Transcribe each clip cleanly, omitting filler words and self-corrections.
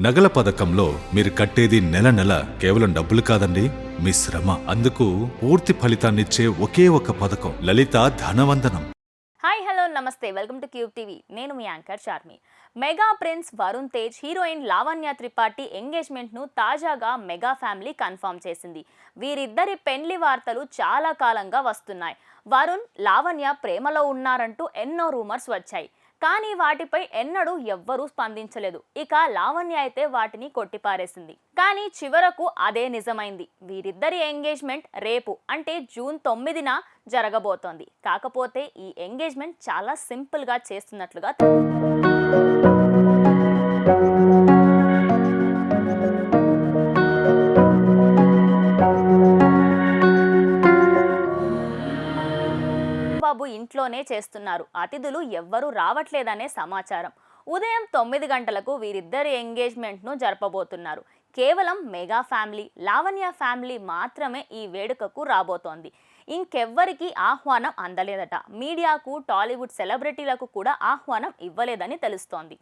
నగల పథకంలో మీరు కట్టేది నెల కేవలం డబ్బులు కాదండి, మీ శ్రమ. అందుకు పూర్తి ఫలితాన్నిచ్చే ఒకే ఒక పథకం లలిత ధనవందనం. హాయ్ హలో నమస్తే, వెల్కమ్ టు క్యూబ్ టీవీ. నేను మీ anchor Charmi. Mega prince Varun Tej heroine Lavanya Tripathi ఎంగేజ్మెంట్ను తాజాగా మెగా ఫ్యామిలీ కన్ఫర్మ్ చేసింది. వీరిద్దరి పెండ్లి వార్తలు చాలా కాలంగా వస్తున్నాయి. వరుణ్ లావణ్య ప్రేమలో ఉన్నారంటూ ఎన్నో రూమర్స్ వచ్చాయి, కానీ వాటిపై ఎన్నడూ ఎవ్వరూ స్పందించలేదు. ఇక లావణ్య అయితే వాటిని కొట్టిపారేసింది. కానీ చివరకు అదే నిజమైంది. వీరిద్దరి ఎంగేజ్మెంట్ రేపు అంటే జూన్ 9న జరగబోతోంది. కాకపోతే ఈ ఎంగేజ్మెంట్ చాలా సింపుల్గా చేస్తున్నట్లుగా బాబు ఇంట్లోనే చేస్తున్నారు. అతిథులు ఎవ్వరూ రావట్లేదనే సమాచారం. ఉదయం 9 గంటలకు వీరిద్దరి ఎంగేజ్మెంట్ను జరపబోతున్నారు. కేవలం మెగా ఫ్యామిలీ, లావణ్య ఫ్యామిలీ మాత్రమే ఈ వేడుకకు రాబోతోంది. ఇంకెవ్వరికి ఆహ్వానం అందలేదట. మీడియాకు, టాలీవుడ్ సెలబ్రిటీలకు కూడా ఆహ్వానం ఇవ్వలేదని తెలుస్తోంది.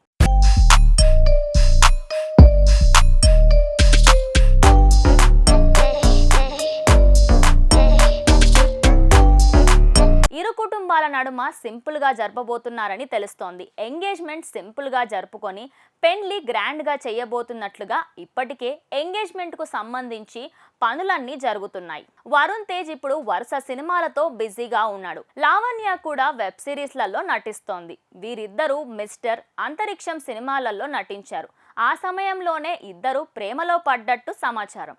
ఇరు కుటుంబాల నడుమ సింపుల్గా జరపబోతున్నారని తెలుస్తోంది. ఎంగేజ్మెంట్ సింపుల్గా జరుపుకొని పెండ్లి గ్రాండ్గా చేయబోతున్నట్లుగా ఇప్పటికే ఎంగేజ్మెంట్కు సంబంధించి పనులన్నీ జరుగుతున్నాయి. వరుణ్ తేజ్ ఇప్పుడు వరుస సినిమాలతో బిజీగా ఉన్నాడు. లావణ్య కూడా వెబ్ సిరీస్లలో నటిస్తోంది. వీరిద్దరూ మిస్టర్ అంతరిక్షం సినిమాలలో నటించారు. ఆ సమయంలోనే ఇద్దరు ప్రేమలో పడ్డట్టు సమాచారం.